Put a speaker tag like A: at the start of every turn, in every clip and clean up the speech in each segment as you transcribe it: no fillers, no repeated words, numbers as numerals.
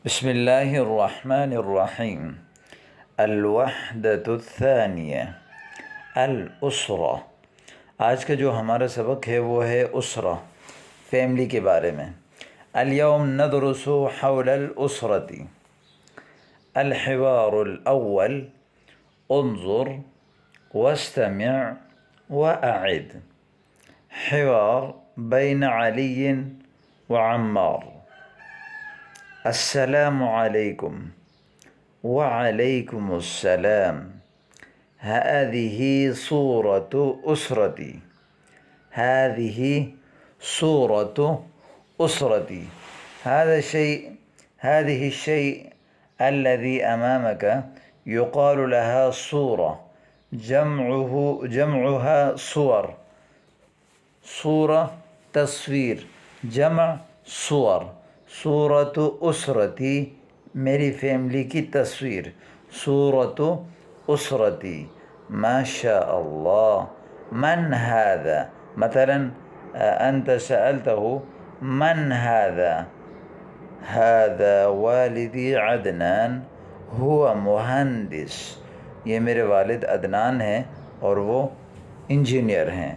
A: بسم اللہ الرحمن الرحیم۔ الوحدۃ الثانیہ الاسرہ۔ آج کا جو ہمارا سبق ہے وہ ہے اسرہ، فیملی کے بارے میں۔ اليوم ندرس حول الاسرۃ۔ الحوار الاول انظر واستمع واعد۔ حوار بین علی وعمار۔ السلام علیکم۔ وعلیکم السلام۔ هذه صورة أسرتي۔ هذه صورة أسرتي۔ هذه الشيء الذي أمامك يقال لها صورة، جمعها صور۔ صورة تصویر، جمع صور۔ صورت اسرتی میری فیملی کی تصویر، صورت اسرتی۔ ما شاء اللہ۔ من هذا، مثلا انت سألته من هذا؟ هذا والدی عدنان هو مہندس۔ یہ میرے والد عدنان ہیں اور وہ انجینئر ہیں۔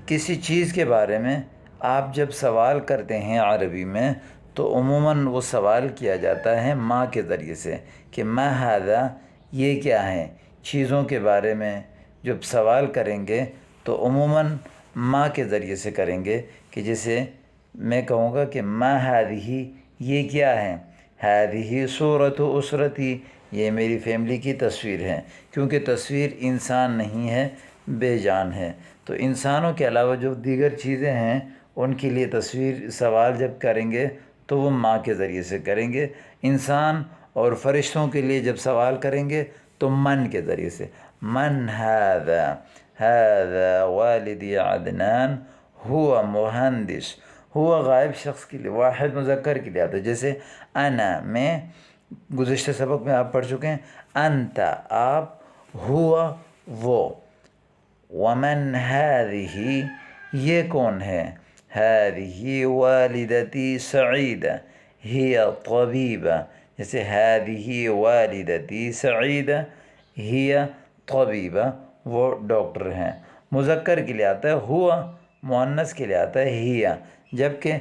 A: کسی چیز کے بارے میں آپ جب سوال کرتے ہیں عربی میں تو عموماً وہ سوال کیا جاتا ہے ما کے ذریعے سے کہ ما ھذا، یہ کیا ہے۔ چیزوں کے بارے میں جب سوال کریں گے تو عموماً ما کے ذریعے سے کریں گے، کہ جیسے میں کہوں گا کہ ما ھذہ، یہ کیا ہے۔ ھذہ صورۃ اسرتی، یہ میری فیملی کی تصویر ہے، کیونکہ تصویر انسان نہیں ہے، بے جان ہے۔ تو انسانوں کے علاوہ جو دیگر چیزیں ہیں ان کے لیے تصویر سوال جب کریں گے تو وہ ماں کے ذریعے سے کریں گے۔ انسان اور فرشتوں کے لیے جب سوال کریں گے تو من کے ذریعے سے۔ من ھذا، ھذا والدی عدنان ہوا مہندس۔ ہوا غائب شخص کے لیے، واحد مذکر کے لیے آتا ہے، جیسے انا، میں، گزشتہ سبق میں آپ پڑھ چکے ہیں۔ انت، آپ، ہوا، وہ۔ ومن ھذہ، یہ کون ہے۔ ھذہ والدتی سعیدہ ہی طبیبہ، جیسے ھذہ والدتی سعیدہ ہی طبیبہ، وہ ڈاکٹر ہیں۔ مذکر کے لیے آتا ہے ہوا، مؤنث کے لیے آتا ہے ہی، جبکہ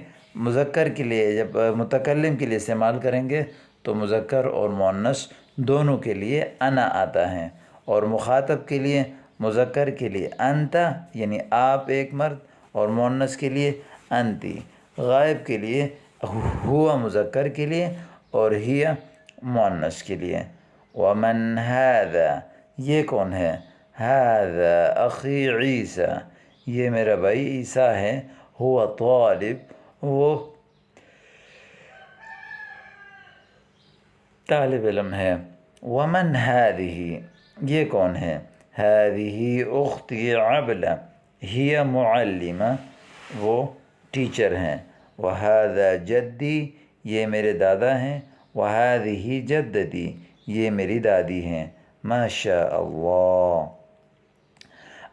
A: مذکر کے لیے جب متکلم کے لیے استعمال کریں گے تو مذکر اور مؤنث دونوں کے لیے انا آتا ہے، اور مخاطب کے لیے مذکر کے لیے انت یعنی آپ ایک مرد، اور مؤنث کے لیے انتی۔ غائب کے لیے ہوا مذکر کے لیے اور ہی مؤنث کے لیے۔ ومن ھذا، یہ کون ہے۔ ھذا اخی عیسیٰ، یہ میرا بھائی عیسیٰ ہے۔ ہوا طالب، وہ طالب علم ہے۔ ومن ھذہ، یہ کون ہے۔ ھذہ اختی عبلہ ہی معلمہ، وہ ٹیچر ہیں۔ وھذا جدی، یہ میرے دادا ہیں۔ وھذہ جدتی، یہ میری دادی ہیں۔ ما شاء اللہ۔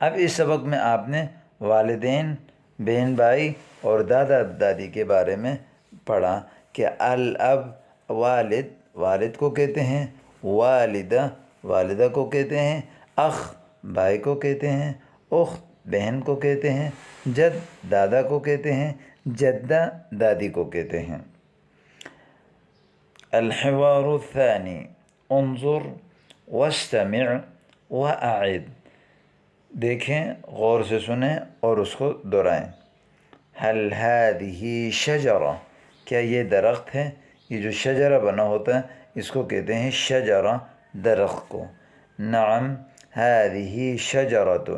A: اب اس سبق میں آپ نے والدین، بہن بھائی اور دادا دادی کے بارے میں پڑھا کہ الاب، والد، والد کو کہتے ہیں۔ والدہ، والدہ کو کہتے ہیں۔ اخ، بھائی کو کہتے ہیں۔ اخت، بہن کو کہتے ہیں۔ جد، دادا کو کہتے ہیں۔ جدہ، دادی کو کہتے ہیں۔ الحوار الثانی انظر واستمع واعد۔ دیکھیں، غور سے سنیں اور اس کو دہرائیں۔ هل هذه شجرہ، کیا یہ درخت ہے۔ یہ جو شجرہ بنا ہوتا ہے اس کو کہتے ہیں شجرہ، درخت کو۔ نعم هذه شجرۃ،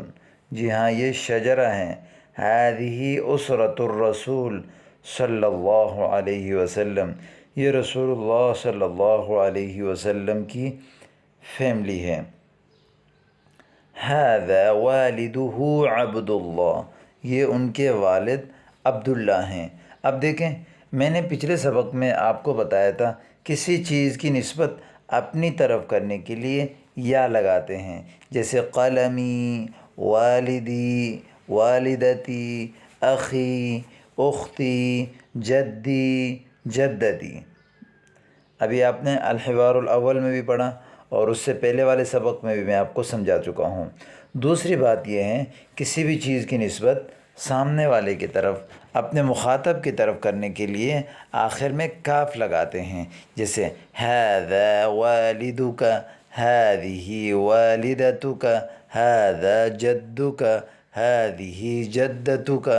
A: جی ہاں یہ شجرہ ہیں۔ هذه اسرۃ الرسول صلی اللہ علیہ وسلم، یہ رسول اللہ صلی اللہ علیہ وسلم کی فیملی ہے۔ هذا والدہ عبد اللہ، یہ ان کے والد عبداللہ ہیں۔ اب دیکھیں، میں نے پچھلے سبق میں آپ کو بتایا تھا کسی چیز کی نسبت اپنی طرف کرنے کے لیے یا لگاتے ہیں، جیسے قلمی، والدی، والدتی، اخی، اختی، جدی، جدتی۔ ابھی آپ نے الحوار الاول میں بھی پڑھا اور اس سے پہلے والے سبق میں بھی میں آپ کو سمجھا چکا ہوں۔ دوسری بات یہ ہے کسی بھی چیز کی نسبت سامنے والے کی طرف اپنے مخاطب کی طرف کرنے کے لیے آخر میں کاف لگاتے ہیں، جیسے ھذا والدک، ھذہ والدتک، ھذا جدک، ھذہ جدتک،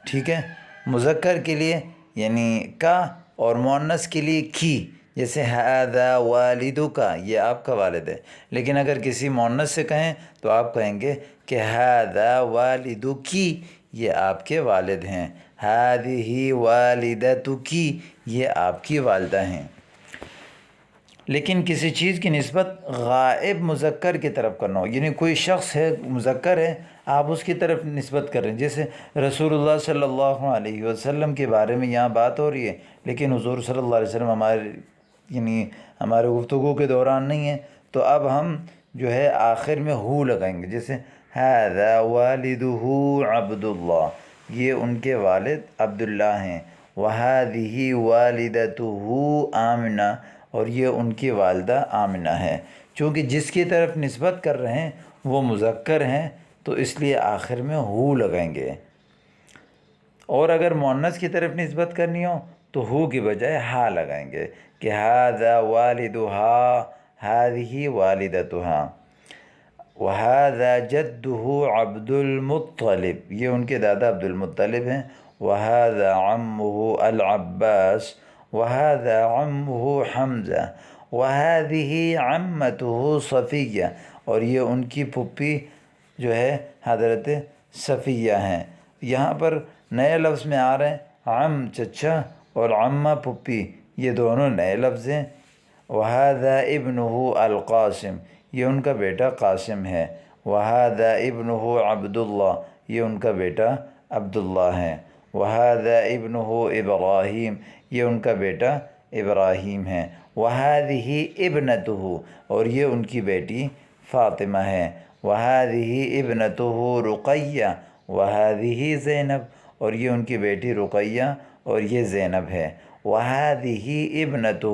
A: ٹھیک ہے۔ مذکر کے لیے یعنی کا اور مؤنث کے لیے کی، جیسے ھذا والدک، یہ آپ کا والد ہے، لیکن اگر کسی مؤنث سے کہیں تو آپ کہیں گے کہ ھذا والدکی، یہ آپ کے والد ہیں، ھذہ والدتکی، یہ آپ کی والدہ ہیں۔ لیکن کسی چیز کی نسبت غائب مذکر کی طرف کرنا ہو، یعنی کوئی شخص ہے مذکر ہے، آپ اس کی طرف نسبت کر رہے ہیں، جیسے رسول اللہ صلی اللہ علیہ وسلم کے بارے میں یہاں بات ہو رہی ہے، لیکن حضور صلی اللہ علیہ وسلم ہمارے گفتگو کے دوران نہیں ہے، تو اب ہم جو ہے آخر میں ہو لگائیں گے، جیسے ھذا والدہ عبداللہ، یہ ان کے والد عبداللہ ہیں، وھذہ والدتہ آمنہ، اور یہ ان کی والدہ آمنہ ہے۔ چونکہ جس کی طرف نسبت کر رہے ہیں وہ مذکر ہیں تو اس لیے آخر میں ہو لگائیں گے، اور اگر مؤنث کی طرف نسبت کرنی ہو تو ہو کی بجائے ہا لگائیں گے کہ ھذا والدہا، ھذہ والدتہا، وھذا جدہ عبد المطلب، یہ ان کے دادا عبد المطلب ہیں، وھذا عمہ العباس، وھذا عمہ حمزہ، وھذہ عمتہ صفیہ، اور یہ ان کی پھپھی جو ہے حضرت صفیہ ہیں۔ یہاں پر نئے لفظ میں آ رہے ہیں عم چچا اور عمہ پھپھی، یہ دونوں نئے لفظ ہیں۔ وھذا ابنہ القاسم، یہ ان کا بیٹا قاسم ہے، وھذا ابنہ عبداللہ، یہ ان کا بیٹا عبداللہ ہے، وھذا ابنہ ابراہیم، یہ ان کا بیٹا ابراہیم ہے، وھذہ ابنتہ، اور یہ ان کی بیٹی فاطمہ ہے، وھذہ ابنتہ رقیہ، وھذہ زینب، اور یہ ان کی بیٹی رقیہ اور یہ زینب ہے، وھذہ ابنتہ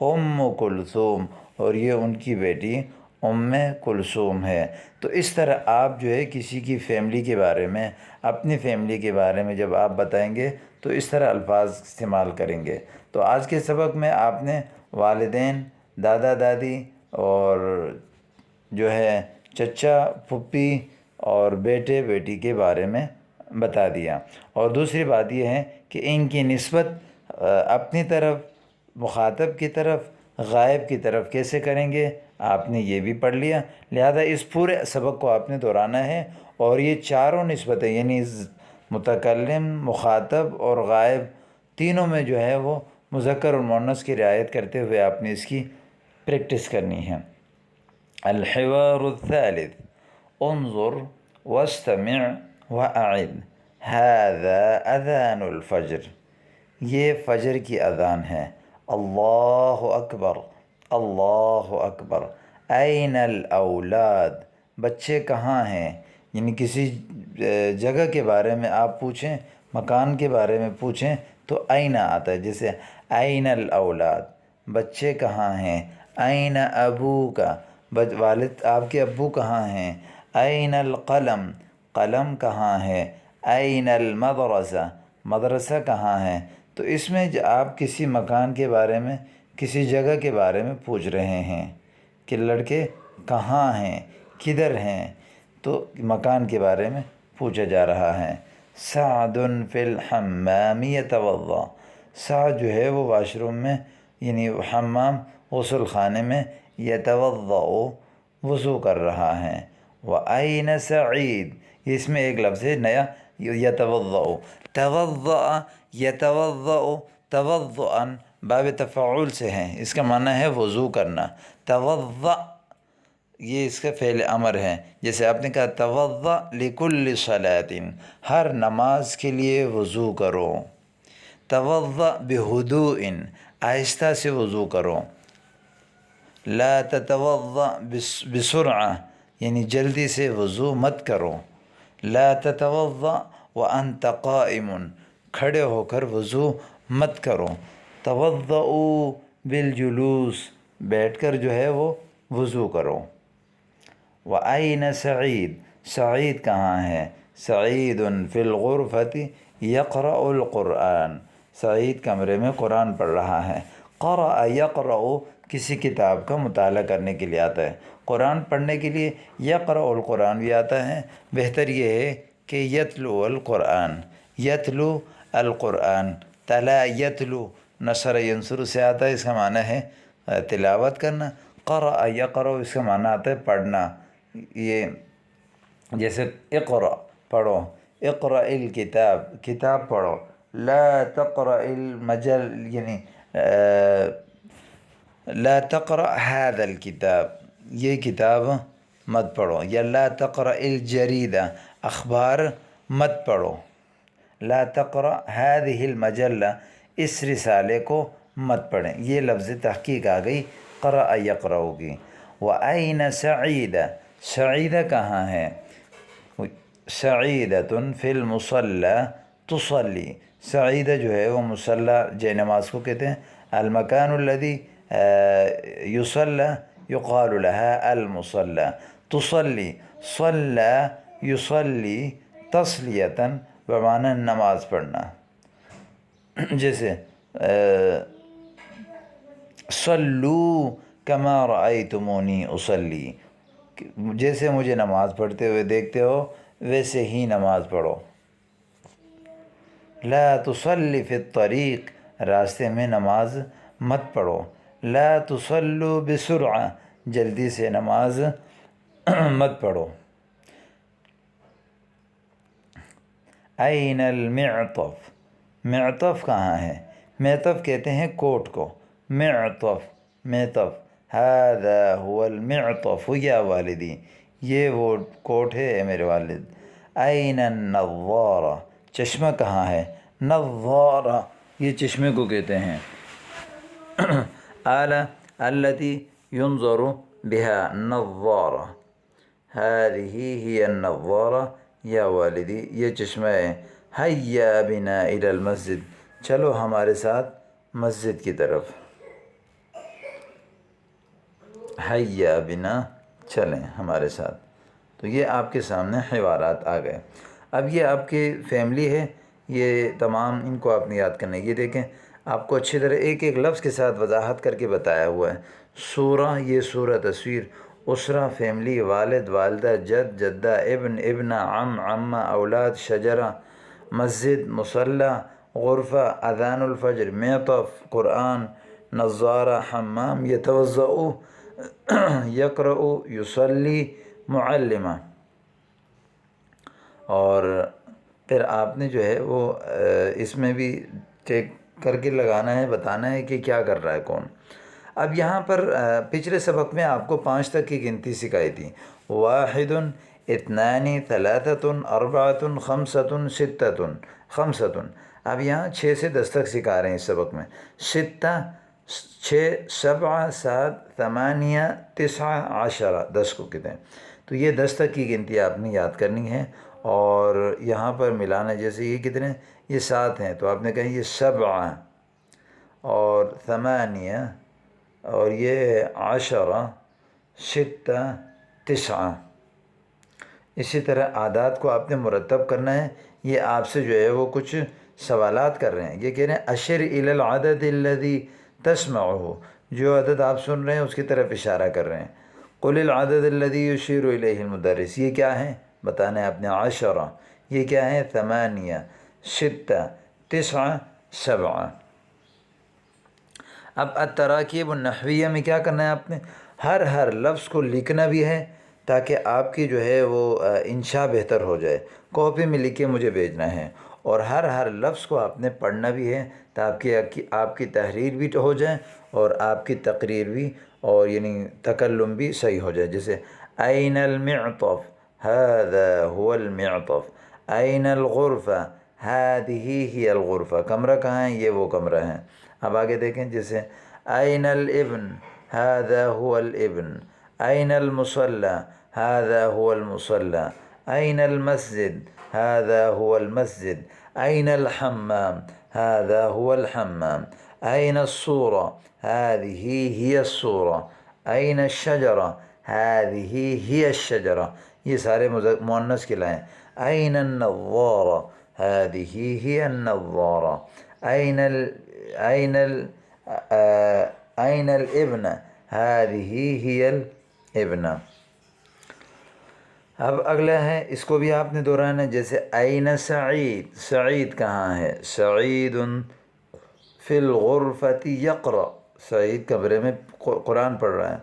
A: ام کلثوم، اور یہ ان کی بیٹی ام کلثوم ہے۔ تو اس طرح آپ جو ہے کسی کی فیملی کے بارے میں، اپنی فیملی کے بارے میں جب آپ بتائیں گے تو اس طرح الفاظ استعمال کریں گے۔ تو آج کے سبق میں آپ نے والدین، دادا دادی اور جو ہے چچا پھپھی اور بیٹے بیٹی کے بارے میں بتا دیا، اور دوسری بات یہ ہے کہ ان کی نسبت اپنی طرف، مخاطب کی طرف، غائب کی طرف کیسے کریں گے آپ نے یہ بھی پڑھ لیا۔ لہذا اس پورے سبق کو آپ نے دہرانا ہے، اور یہ چاروں نسبتیں یعنی متکلم، مخاطب اور غائب تینوں میں جو ہے وہ مذکر اور مؤنث کی رعایت کرتے ہوئے آپ نے اس کی پریکٹس کرنی ہے۔ الحوار الثالث، انظر واستمع واعد، ھذا اذان الفجر، یہ فجر کی اذان ہے، اللہ اکبر، اللہ اکبر، این الاولاد، بچے کہاں ہیں، یعنی کسی جگہ کے بارے میں آپ پوچھیں، مکان کے بارے میں پوچھیں تو این آتا ہے، جیسے این الاولاد، بچے کہاں ہیں، این ابوک، والد آپ کے ابو کہاں ہیں، این القلم، قلم کہاں ہے، این المدرسہ، مدرسہ کہاں ہے۔ تو اس میں آپ کسی مکان کے بارے میں، کسی جگہ کے بارے میں پوچھ رہے ہیں کہ لڑکے کہاں ہیں، کدھر ہیں، تو مکان کے بارے میں پوچھا جا رہا ہے۔ سعد فی الحمام یتوضا، سعد جو ہے وہ واش روم میں یعنی حمام غسل خانے میں یتوضا وضو کر رہا ہے۔ وَأَيْنَ سعید، اس میں ایک لفظ ہے نیا، یتوضا، توضا یتوضا، توضعا باب تفعول سے ہیں، اس کا معنی ہے وضو کرنا۔ توضا یہ اس کا فعل امر ہے، جیسے آپ نے کہا توضا لکل صلاۃ، ہر نماز کے لیے وضو کرو۔ توضا بہدوء، آہستہ سے وضو کرو۔ لا تتوضا بسرعہ، یعنی جلدی سے وضو مت کرو۔ لا تتوضا وانت قائم، کھڑے ہو کر وضو مت کرو۔ توضؤ بالجلوس بیٹھ کر جو ہے وہ وضو کرو۔ وَأَيْنَ سعید، سعید کہاں ہے؟ سعید فی الغرفة یقرأ القرآن، سعید کمرے میں قرآن پڑھ رہا ہے۔ قرأ یقرأ کسی کتاب کا مطالعہ کرنے کے لیے آتا ہے، قرآن پڑھنے کے لیے یقرأ القرآن بھی آتا ہے۔ بہتر یہ ہے کہ یتلو القرآن، یتلو القرآن، تلا یتلو نصر ینصر سے آتا ہے، اس کا معنی ہے تلاوت کرنا۔ قرأ یقرأ اس کا معنی آتا ہے پڑھنا، یہ جیسے اقرأ پڑھو، اقرأ الکتاب کتاب پڑھو، لا تقرأ المجل یعنی لا تقرأ هذا الکتاب یہ کتاب مت پڑھو، یا لا تقرأ الجریدہ اخبار مت پڑھو، لا تقرأ هذه المجلہ اس رسالے کو مت پڑھیں، یہ لفظ تحقیق آ گئی قرأ یقرأ کی۔ وَأَيْنَ سعیدہ، سعیدہ کہاں ہے؟ سعیدۃ فی المصلی تصلی، سعیدہ جو ہے وہ مصلی جے نماز کو کہتے ہیں۔ المکان الذی یصلی یقال لها المصلی، تصلی صلی یصلی تصلیۃ بمعنی نماز پڑھنا، جیسے صلو کما رأیتمونی اصلی، جیسے مجھے نماز پڑھتے ہوئے دیکھتے ہو ویسے ہی نماز پڑھو۔ لا تصلی فی الطریق راستے میں نماز مت پڑھو، لا تصلوا بسرعہ جلدی سے نماز مت پڑھو۔ این المعطف، معطف کہاں ہے؟ معطف کہتے ہیں کوٹ کو، معطف معطف، هذا هو المعطف یا والدی، یہ وہ کوٹ ہے اے میرے والد۔ این النظارہ، چشمہ کہاں ہے؟ نظارہ یہ چشمے کو کہتے ہیں۔ آلہ التي ينظر بها نظارہ، هذه هي النظارہ یا والدی یہ چشمہ ہے۔ حیا بنا الی المسجد، چلو ہمارے ساتھ مسجد کی طرف، حیا بنا چلیں ہمارے ساتھ۔ تو یہ آپ کے سامنے حوارات آ گئے۔ اب یہ آپ کی فیملی ہے، یہ تمام ان کو آپ نے یاد کرنا ہے۔ یہ دیکھیں آپ کو اچھی طرح ایک ایک لفظ کے ساتھ وضاحت کر کے بتایا ہوا ہے۔ سورہ یہ سورہ تصویر، اسرہ فیملی، والد والدہ، جد جدہ، ابن ابنہ، عم عمہ، اولاد، شجرہ، مسجد مصلی، غرفہ، اذان الفجر، معطف قرآن، نظارہ حمام، یتوضؤ یقرأ، یصلی، معلمہ۔ اور پھر آپ نے جو ہے وہ اس میں بھی چیک کر کے لگانا ہے، بتانا ہے کہ کیا کر رہا ہے کون۔ اب یہاں پر پچھلے سبق میں آپ کو 5 تک کی گنتی سکھائی تھی، 1 2 3 4 5 6 5۔ اب یہاں 6 سے 10 تک سکھا رہے ہیں اس سبق میں۔ 6 7 7 8 9 10 10 کو کہتے ہیں۔ تو یہ 10 تک کی گنتی آپ نے یاد کرنی ہے، اور یہاں پر ملانا، جیسے یہ کتنے، یہ 7 ہیں تو آپ نے کہا یہ 7 اور 8 اور یہ 10 6 9۔ اسی طرح اعداد کو آپ نے مرتب کرنا ہے۔ یہ آپ سے جو ہے وہ کچھ سوالات کر رہے ہیں، یہ کہہ رہے ہیں اشر الی العدد الذی تسمعہ، جو عدد آپ سن رہے ہیں اس کی طرف اشارہ کر رہے ہیں۔ قل العدد الذی یشیر الیہ المدرس، یہ کیا ہیں بتانا ہے آپ نے۔ 10 یہ کیا ہے؟ 8 6 9 7۔ اب التراکیب النحویہ میں کیا کرنا ہے آپ نے؟ ہر لفظ کو لکھنا بھی ہے تاکہ آپ کی جو ہے وہ انشاء بہتر ہو جائے۔ کاپی میں لکھ کے مجھے بھیجنا ہے، اور ہر لفظ کو آپ نے پڑھنا بھی ہے تاکہ آپ کی تحریر بھی ہو جائے اور آپ کی تقریر بھی، اور یعنی تکلم بھی صحیح ہو جائے۔ جیسے این المعطف، هذا هو المعطف، این الغرفہ، هذه هي الغرفہ، کمرہ کہاں ہے؟ یہ وہ کمرہ ہے۔ اب آگے دیکھیں، جیسے این الابن، هذا هو الابن، این المصلی، هذا هو المصلی، این المسجد، هذا هو المسجد، این الحمام، هذا هو الحمام، أين الصورة هذه هي الصورة. أين الشجرة هذه هي الشجرة. یہ سارے مؤنث کے لائیں. أين النظارة هذه هي النظارة. أين الابن هذه هي الابنة. اب اگلا ہے، اس کو بھی آپ نے دہرانا ہے، جیسے أين سعید، سعید کہاں ہے؟ سعید فی الغرفة یقرأ، سعید کمرے میں قرآن پڑھ رہا ہے.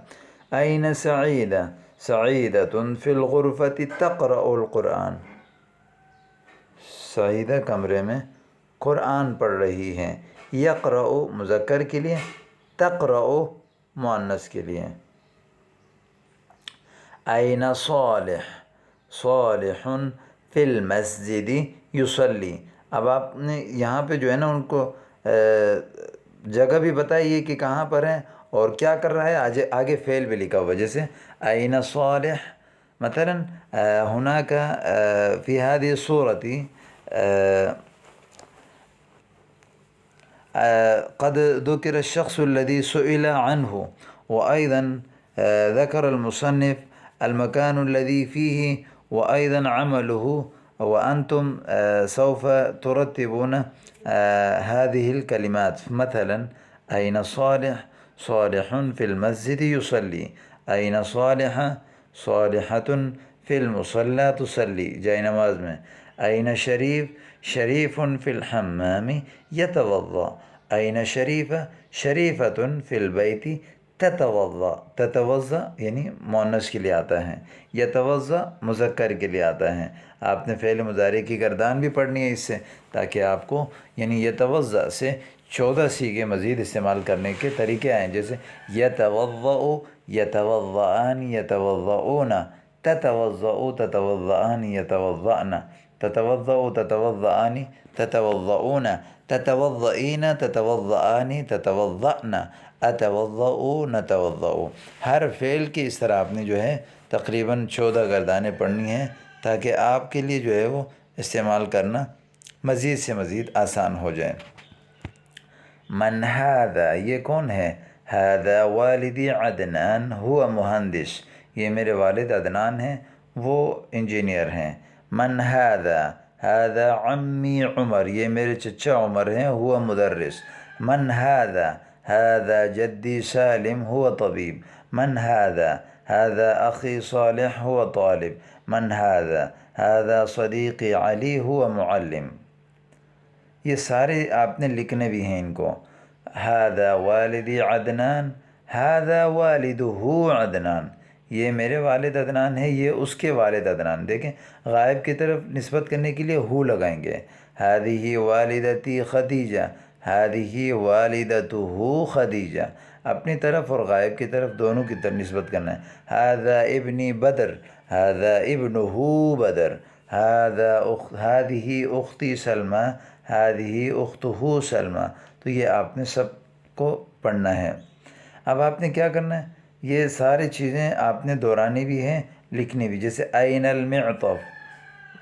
A: أين سعیدہ، سعیدۃ فی الغرفة تقرأ القرآن، سعیدہ کمرے میں قرآن پڑھ رہی ہیں. یقرأ مذکر کے لیے، تقرأ مؤنث کے لیے. أين صالح، صالح فی المسجد یصلی. اب آپ نے یہاں پہ جو ہے نا ان کو جگہ بھی بتائیے کہ کہاں پر ہیں اور کیا کر رہا ہے. آگے فعل بھی لکھا ہوا، جیسے أين صالح مثلا هناك في هذه الصورة قد ذكر الشخص الذي سئل عنه، وأيضا ذكر المصنف المكان الذي فيه وأيضا عمله، وأنتم سوف ترتبون هذه الكلمات. مثلا أين صالح، صالح في المسجد يصلي. أين صالحة، صالحة في المصلى تصلي، جائے نماز میں. أين شریف، شریف في الحمام يتوضأ. أين شریفة، شریفة في البيت تتوضأ. تتوضأ یعنی مؤنث کے لیے آتا ہے، یتوضأ مذکر کے لیے آتا ہے. آپ نے فعل مضارع کی گردان بھی پڑھنی ہے اس سے، تاکہ آپ کو یعنی یتوضأ سے 14 صیغے مزید استعمال کرنے کے طریقے آئیں، جیسے یتوضأ، یتوضأان، یتوضؤون، تتوضأ، تتوضأان، یتوضأن، تتوضأ، تتوضأان، تتوضؤون، تتوضئین، تتوضآن، تتوضأن، اتوضأ، نتوضأ. ہر فعل کی اس طرح آپ نے جو ہے تقریباً 14 گردانیں پڑھنی ہیں، تاکہ آپ کے لیے جو ہے وہ استعمال کرنا مزید سے مزید آسان ہو جائے. من هذا، یہ کون ہے؟ هذا والدی عدنان هو مہندس، یہ میرے والد عدنان ہیں، وہ انجینئر ہیں. من هذا، هذا عمی عمر، یہ میرے چچا عمر ہیں، هو مدرس. من هذا، هذا جدی سالم هو طبیب. من هذا، هذا اخی صالح هو طالب. من هذا، هذا صدیقی علی هو معلم. یہ سارے آپ نے لکھنے بھی ہیں ان کو. هذا والدی عدنان، هذا والدہ عدنان، یہ میرے والد عدنان ہے، یہ اس کے والد عدنان. دیکھیں غائب کی طرف نسبت کرنے کے لیے ہو لگائیں گے. هذه والدتی خدیجہ، هذه والدتہ خدیجہ، اپنی طرف اور غائب کی طرف دونوں کی طرف نسبت کرنا ہے. هذا ابنی بدر، هذا ابنہ بدر. هذه اختی سلمہ، هذه اختہ سلمہ. تو یہ آپ نے سب کو پڑھنا ہے. اب آپ نے کیا کرنا ہے، یہ ساری چیزیں آپ نے دہرانی بھی ہیں، لکھنی بھی. جیسے أين المعطف،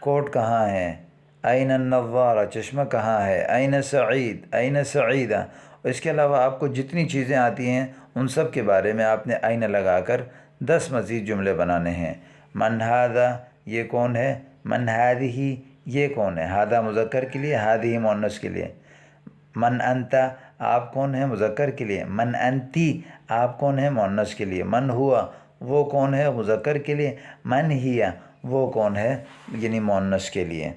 A: کوٹ کہاں ہے؟ أين النظارہ، چشمہ کہاں ہے؟ أين سعید، أين سعیدہ. اور اس کے علاوہ آپ کو جتنی چیزیں آتی ہیں ان سب کے بارے میں آپ نے أين لگا کر 10 مزید جملے بنانے ہیں. من هذا، یہ کون ہے؟ من هذه، یہ کون ہے؟ هذا مذکر کے لیے، هذه مؤنث کے لیے. من انت، آپ کون ہیں؟ مذکر کے لیے. من انتی، آپ کون ہیں؟ مؤنث کے لیے. من ہوا، وہ کون ہے؟ مذکر کے لیے. من ہی، وہ کون ہے؟ یعنی مؤنث کے لیے.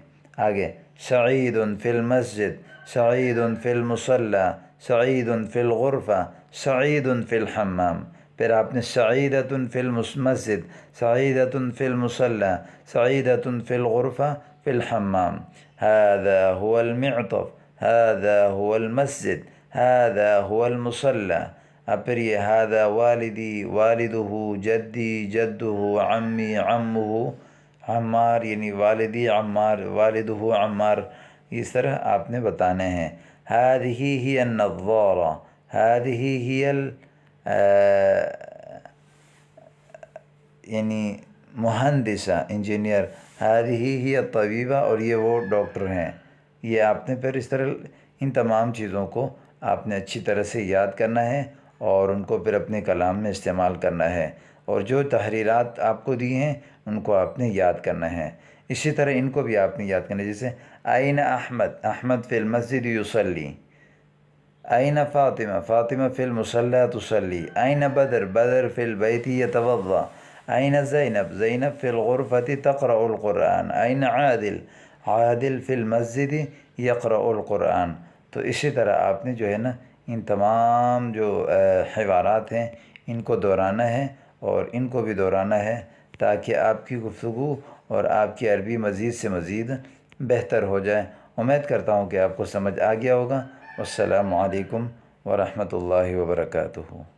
A: آگے سعید فی المسجد، سعید فی المصلی، سعید فی الغرفہ، سعید فی الحمام. پھر آپ نے سعیدۃ فی المسجد، سعیدۃ فی المصلی، سعیدۃ فی الغرفہ، فی الحمام. هذا هو المعطف، هذا هو المسجد، هذا هو المصلی. اب پھر یہ هذا والدی، والدہ، جدی، جدہ، عمی، عمہ، عمار یعنی والدی عمار، والدہ عمار. اس طرح آپ نے بتانے ہیں. هذه هي النظارة، هذه هي یعنی مہندسہ انجینئر، هذه هي الطبیبہ، اور یہ وہ ڈاکٹر ہیں. یہ آپ نے پھر اس طرح ان تمام چیزوں کو آپ نے اچھی طرح سے یاد کرنا ہے اور ان کو پھر اپنے کلام میں استعمال کرنا ہے، اور جو تحریرات آپ کو دی ہیں ان کو آپ نے یاد کرنا ہے۔ اسی طرح ان کو بھی آپ نے یاد کرنا ہے، جیسے آئین احمد، احمد فی المسجد یصلی، أين فاطمة، فاطمة في المصلى تصلي، أين بدر، بدر في البيت يتوضأ، أين زينب، زينب في الغرفة تقرأ القرآن، أين عادل، عادل في المسجد يقرأ القرآن۔ تو اسی طرح آپ نے جو ہے نا ان تمام جو حوارات ہیں ان کو دہرانا ہے، اور ان کو بھی دہرانا ہے تاکہ آپ کی گفتگو اور آپ کی عربی مزید سے مزید بہتر ہو جائے۔ امید کرتا ہوں کہ آپ کو سمجھ آ گیا ہوگا۔ السلام علیکم ورحمۃ اللہ وبرکاتہ۔